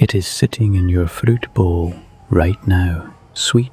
It is sitting in your fruit bowl right now, sweet,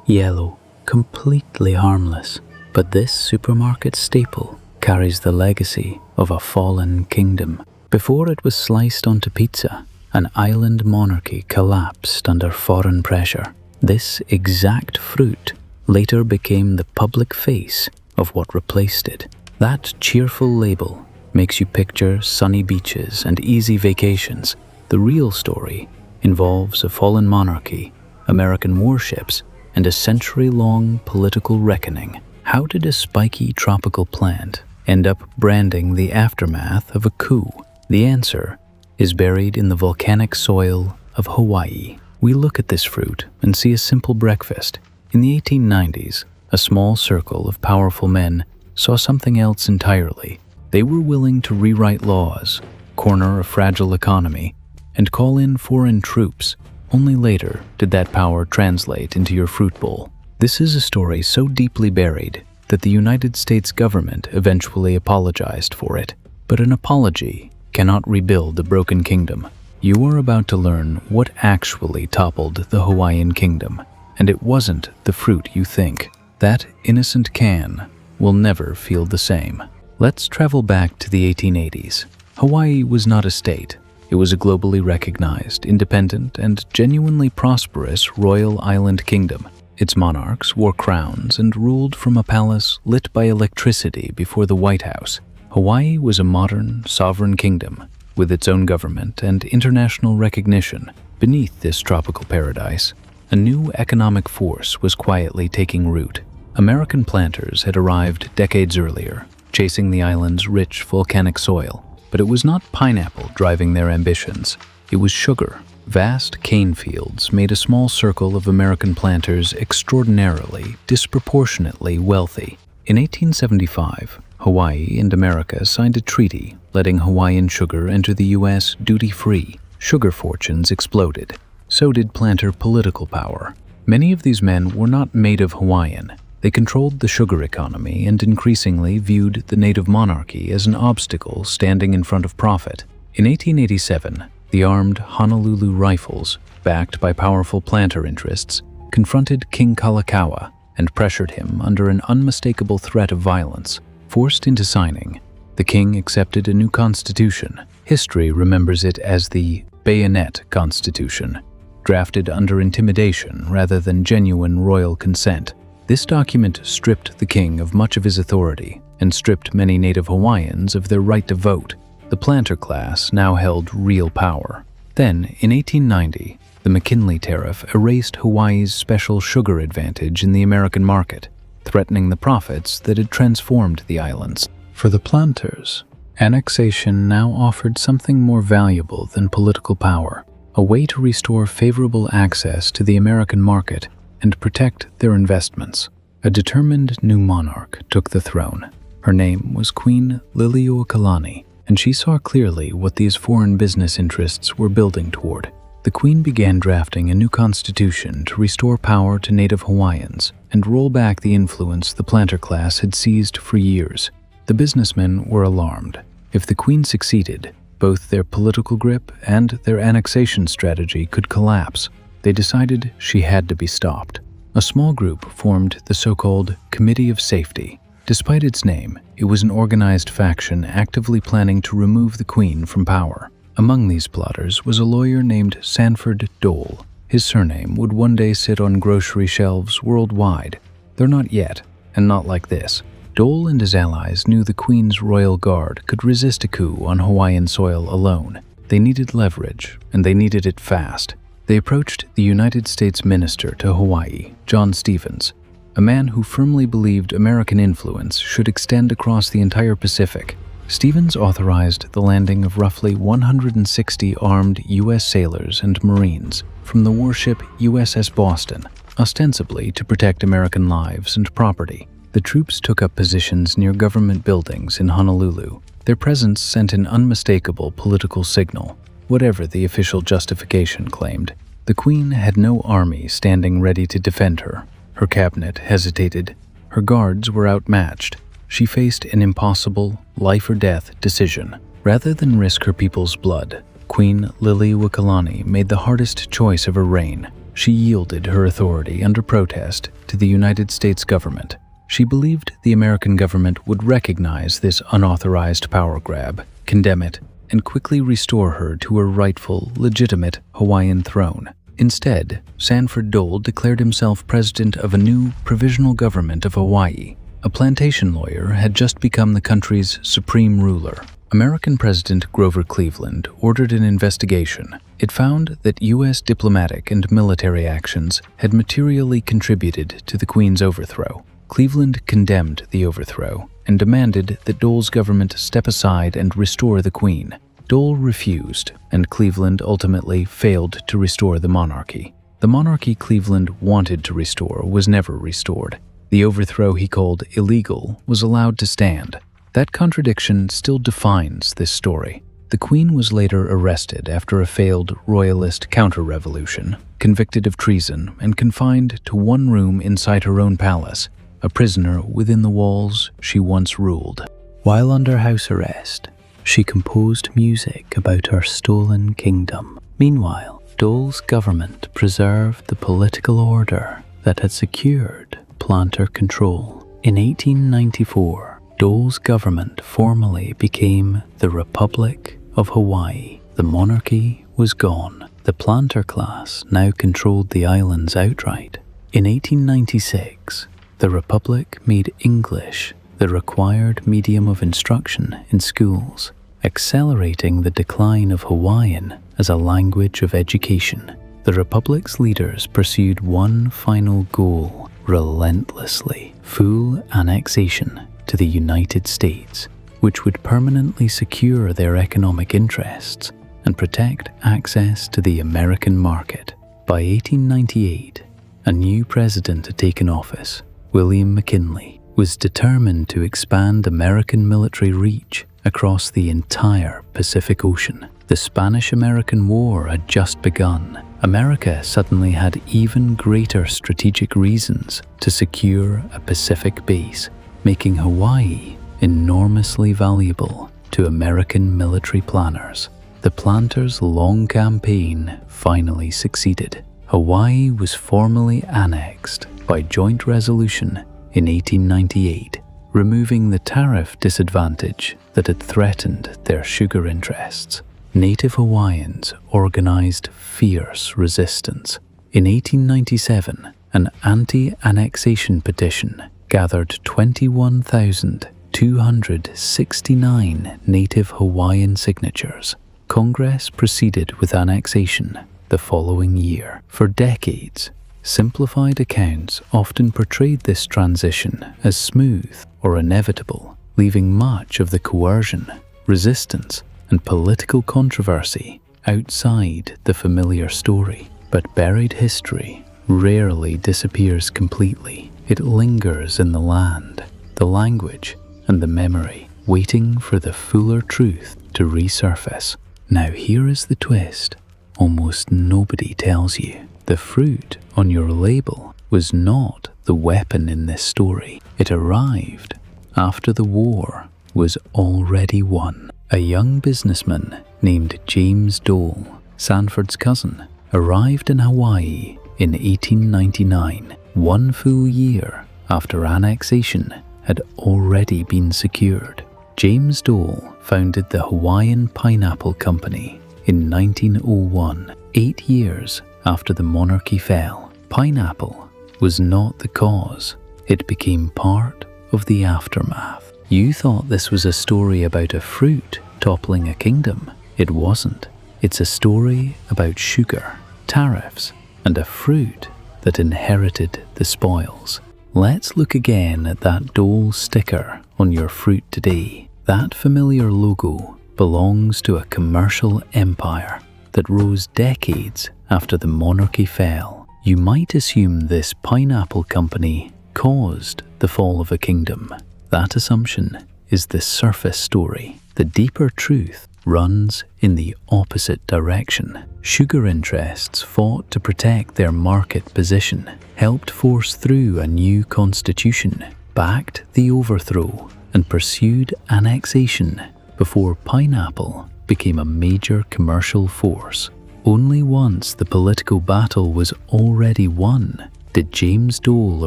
yellow, completely harmless. But this supermarket staple carries the legacy of a fallen kingdom. Before it was sliced onto pizza, an island monarchy collapsed under foreign pressure. This exact fruit later became the public face of what replaced it. That cheerful label makes you picture sunny beaches and easy vacations. The real story involves a fallen monarchy, American warships, and a century-long political reckoning. How did a spiky tropical plant end up branding the aftermath of a coup? The answer is buried in the volcanic soil of Hawaii. We look at this fruit and see a simple breakfast. In the 1890s, a small circle of powerful men saw something else entirely. They were willing to rewrite laws, corner a fragile economy, and call in foreign troops. Only later did that power translate into your fruit bowl. This is a story so deeply buried that the United States government eventually apologized for it. But an apology cannot rebuild a broken kingdom. You are about to learn what actually toppled the Hawaiian kingdom, and it wasn't the fruit you think. That innocent can will never feel the same. Let's travel back to the 1880s. Hawaii was not a state. It was a globally recognized, independent, and genuinely prosperous royal island kingdom. Its monarchs wore crowns and ruled from a palace lit by electricity before the White House. Hawaii was a modern, sovereign kingdom with its own government and international recognition. Beneath this tropical paradise, a new economic force was quietly taking root. American planters had arrived decades earlier, chasing the island's rich volcanic soil. But it was not pineapple driving their ambitions. It was sugar. Vast cane fields made a small circle of American planters extraordinarily, disproportionately wealthy. In 1875, Hawaii and America signed a treaty letting Hawaiian sugar enter the U.S. duty-free. Sugar fortunes exploded. So did planter political power. Many of these men were not native Hawaiian. They controlled the sugar economy and increasingly viewed the native monarchy as an obstacle standing in front of profit. In 1887, the armed Honolulu Rifles, backed by powerful planter interests, confronted King Kalakaua and pressured him under an unmistakable threat of violence. Forced into signing, the king accepted a new constitution. History remembers it as the Bayonet Constitution, drafted under intimidation rather than genuine royal consent. This document stripped the king of much of his authority and stripped many native Hawaiians of their right to vote. The planter class now held real power. Then, in 1890, the McKinley Tariff erased Hawaii's special sugar advantage in the American market, threatening the profits that had transformed the islands. For the planters, annexation now offered something more valuable than political power, a way to restore favorable access to the American market and protect their investments. A determined new monarch took the throne. Her name was Queen Liliuokalani, and she saw clearly what these foreign business interests were building toward. The queen began drafting a new constitution to restore power to native Hawaiians and roll back the influence the planter class had seized for years. The businessmen were alarmed. If the queen succeeded, both their political grip and their annexation strategy could collapse. They decided she had to be stopped. A small group formed the so-called Committee of Safety. Despite its name, it was an organized faction actively planning to remove the queen from power. Among these plotters was a lawyer named Sanford Dole. His surname would one day sit on grocery shelves worldwide. They're not yet, and not like this. Dole and his allies knew the Queen's Royal Guard could resist a coup on Hawaiian soil alone. They needed leverage, and they needed it fast. They approached the United States Minister to Hawaii, John Stevens, a man who firmly believed American influence should extend across the entire Pacific. Stevens authorized the landing of roughly 160 armed U.S. sailors and Marines from the warship USS Boston, ostensibly to protect American lives and property. The troops took up positions near government buildings in Honolulu. Their presence sent an unmistakable political signal, whatever the official justification claimed. The Queen had no army standing ready to defend her. Her cabinet hesitated. Her guards were outmatched. She faced an impossible, life-or-death decision. Rather than risk her people's blood, Queen Liliuokalani made the hardest choice of her reign. She yielded her authority under protest to the United States government. She believed the American government would recognize this unauthorized power grab, condemn it, and quickly restore her to her rightful, legitimate Hawaiian throne. Instead, Sanford Dole declared himself president of a new provisional government of Hawaii. A plantation lawyer had just become the country's supreme ruler. American President Grover Cleveland ordered an investigation. It found that U.S. diplomatic and military actions had materially contributed to the Queen's overthrow. Cleveland condemned the overthrow and demanded that Dole's government step aside and restore the Queen. Dole refused, and Cleveland ultimately failed to restore the monarchy. The monarchy Cleveland wanted to restore was never restored. The overthrow he called illegal was allowed to stand. That contradiction still defines this story. The Queen was later arrested after a failed royalist counter-revolution, convicted of treason, and confined to one room inside her own palace, a prisoner within the walls she once ruled. While under house arrest, she composed music about her stolen kingdom. Meanwhile, Dole's government preserved the political order that had secured planter control. In 1894, Dole's government formally became the Republic of Hawaii. The monarchy was gone. The planter class now controlled the islands outright. In 1896, the Republic made English the required medium of instruction in schools, accelerating the decline of Hawaiian as a language of education. The Republic's leaders pursued one final goal relentlessly: full annexation to the United States, which would permanently secure their economic interests and protect access to the American market. By 1898, a new president had taken office. William McKinley was determined to expand American military reach across the entire Pacific Ocean. The Spanish-American War had just begun. America suddenly had even greater strategic reasons to secure a Pacific base, making Hawaii enormously valuable to American military planners. The planters' long campaign finally succeeded. Hawaii was formally annexed by joint resolution in 1898, removing the tariff disadvantage that had threatened their sugar interests. Native Hawaiians organized fierce resistance. In 1897, an anti-annexation petition gathered 21,269 Native Hawaiian signatures. Congress proceeded with annexation the following year. For decades, simplified accounts often portrayed this transition as smooth or inevitable, leaving much of the coercion, resistance, and political controversy outside the familiar story. But buried history rarely disappears completely. It lingers in the land, the language, and the memory, waiting for the fuller truth to resurface. Now here is the twist almost nobody tells you. The fruit on your label was not the weapon in this story. It arrived after the war was already won. A young businessman named James Dole, Sanford's cousin, arrived in Hawaii in 1899, one full year after annexation had already been secured. James Dole founded the Hawaiian Pineapple Company in 1901, 8 years after the monarchy fell. Pineapple was not the cause. It became part of the aftermath. You thought this was a story about a fruit toppling a kingdom. It wasn't. It's a story about sugar, tariffs, and a fruit that inherited the spoils. Let's look again at that Dole sticker on your fruit today. That familiar logo belongs to a commercial empire that rose decades after the monarchy fell. You might assume this pineapple company caused the fall of a kingdom. That assumption is the surface story. The deeper truth runs in the opposite direction. Sugar interests fought to protect their market position, helped force through a new constitution, backed the overthrow, and pursued annexation before pineapple became a major commercial force. Only once the political battle was already won did James Dole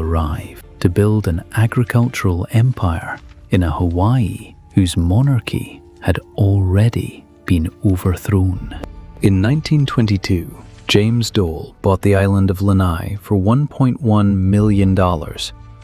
arrive to build an agricultural empire in a Hawaii whose monarchy had already been overthrown. In 1922, James Dole bought the island of Lanai for $1.1 million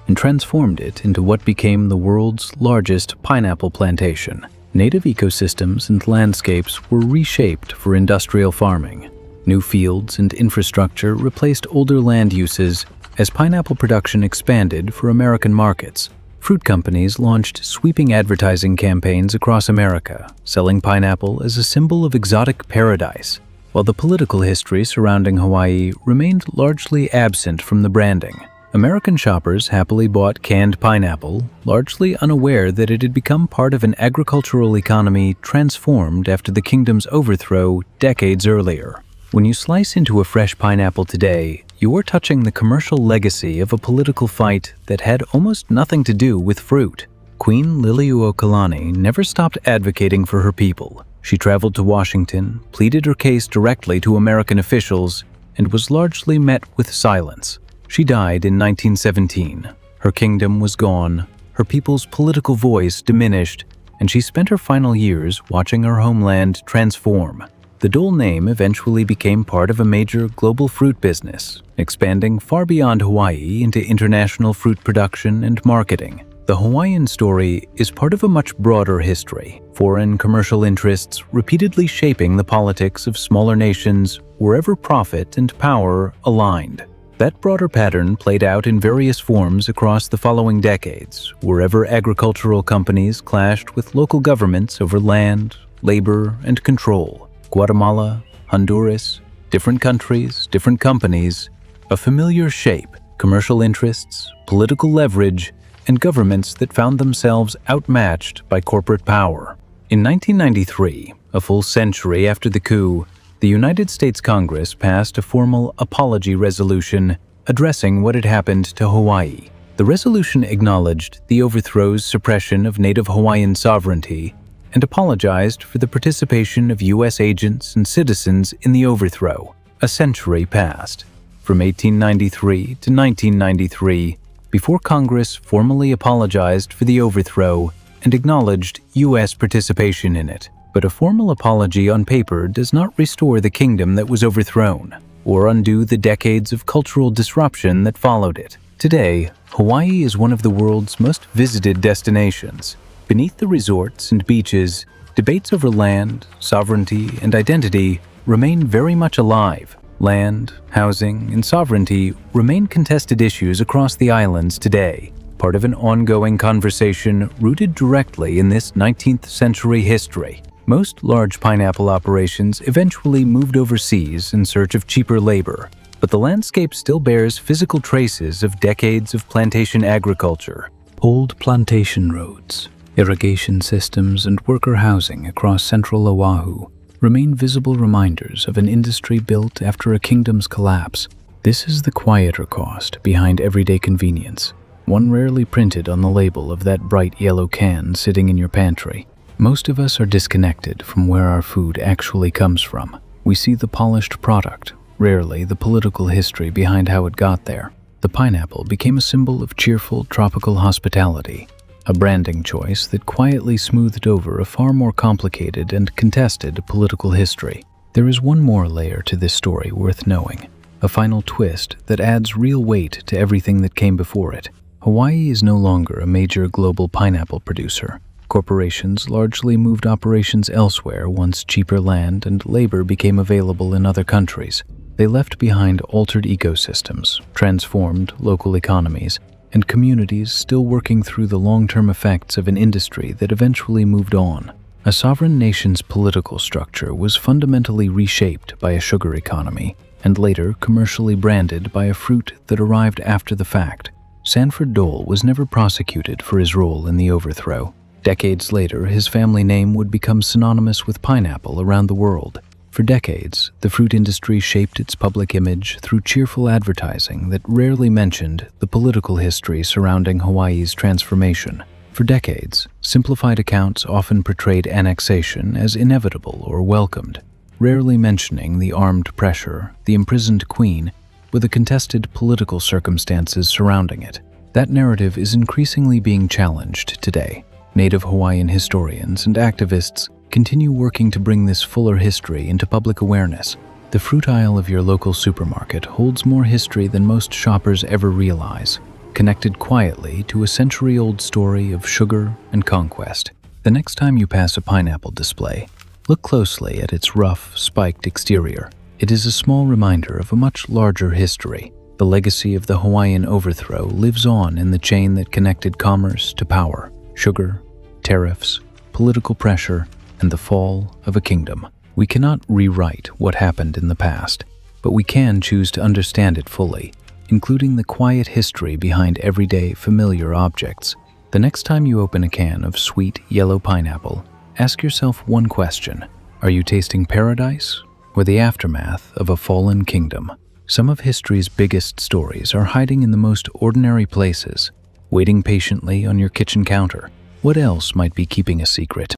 and transformed it into what became the world's largest pineapple plantation. Native ecosystems and landscapes were reshaped for industrial farming. New fields and infrastructure replaced older land uses as pineapple production expanded for American markets. Fruit companies launched sweeping advertising campaigns across America, selling pineapple as a symbol of exotic paradise, while the political history surrounding Hawaii remained largely absent from the branding. American shoppers happily bought canned pineapple, largely unaware that it had become part of an agricultural economy transformed after the kingdom's overthrow decades earlier. When you slice into a fresh pineapple today, you are touching the commercial legacy of a political fight that had almost nothing to do with fruit. Queen Liliuokalani never stopped advocating for her people. She traveled to Washington, pleaded her case directly to American officials, and was largely met with silence. She died in 1917. Her kingdom was gone, her people's political voice diminished, and she spent her final years watching her homeland transform. The Dole name eventually became part of a major global fruit business, expanding far beyond Hawaii into international fruit production and marketing. The Hawaiian story is part of a much broader history, foreign commercial interests repeatedly shaping the politics of smaller nations wherever profit and power aligned. That broader pattern played out in various forms across the following decades, wherever agricultural companies clashed with local governments over land, labor, and control. Guatemala, Honduras, different countries, different companies, a familiar shape, commercial interests, political leverage, and governments that found themselves outmatched by corporate power. In 1993, a full century after the coup, the United States Congress passed a formal apology resolution addressing what had happened to Hawaii. The resolution acknowledged the overthrow's suppression of native Hawaiian sovereignty and apologized for the participation of U.S. agents and citizens in the overthrow. A century passed, from 1893 to 1993, before Congress formally apologized for the overthrow and acknowledged U.S. participation in it. But a formal apology on paper does not restore the kingdom that was overthrown, or undo the decades of cultural disruption that followed it. Today, Hawaii is one of the world's most visited destinations. Beneath the resorts and beaches, debates over land, sovereignty, and identity remain very much alive. Land, housing, and sovereignty remain contested issues across the islands today, part of an ongoing conversation rooted directly in this 19th century history. Most large pineapple operations eventually moved overseas in search of cheaper labor, but the landscape still bears physical traces of decades of plantation agriculture. Old plantation roads, irrigation systems, and worker housing across central Oahu remain visible reminders of an industry built after a kingdom's collapse. This is the quieter cost behind everyday convenience, one rarely printed on the label of that bright yellow can sitting in your pantry. Most of us are disconnected from where our food actually comes from. We see the polished product, rarely the political history behind how it got there. The pineapple became a symbol of cheerful tropical hospitality, a branding choice that quietly smoothed over a far more complicated and contested political history. There is one more layer to this story worth knowing, a final twist that adds real weight to everything that came before it. Hawaii is no longer a major global pineapple producer. Corporations largely moved operations elsewhere once cheaper land and labor became available in other countries. They left behind altered ecosystems, transformed local economies, and communities still working through the long-term effects of an industry that eventually moved on. A sovereign nation's political structure was fundamentally reshaped by a sugar economy, and later commercially branded by a fruit that arrived after the fact. Sanford Dole was never prosecuted for his role in the overthrow. Decades later, his family name would become synonymous with pineapple around the world. For decades, the fruit industry shaped its public image through cheerful advertising that rarely mentioned the political history surrounding Hawaii's transformation. For decades, simplified accounts often portrayed annexation as inevitable or welcomed, rarely mentioning the armed pressure, the imprisoned queen, or the contested political circumstances surrounding it. That narrative is increasingly being challenged today. Native Hawaiian historians and activists continue working to bring this fuller history into public awareness. The fruit aisle of your local supermarket holds more history than most shoppers ever realize, connected quietly to a century-old story of sugar and conquest. The next time you pass a pineapple display, look closely at its rough, spiked exterior. It is a small reminder of a much larger history. The legacy of the Hawaiian overthrow lives on in the chain that connected commerce to power, sugar, tariffs, political pressure, and the fall of a kingdom. We cannot rewrite what happened in the past, but we can choose to understand it fully, including the quiet history behind everyday, familiar objects. The next time you open a can of sweet yellow pineapple, ask yourself one question: are you tasting paradise or the aftermath of a fallen kingdom? Some of history's biggest stories are hiding in the most ordinary places, waiting patiently on your kitchen counter. What else might be keeping a secret?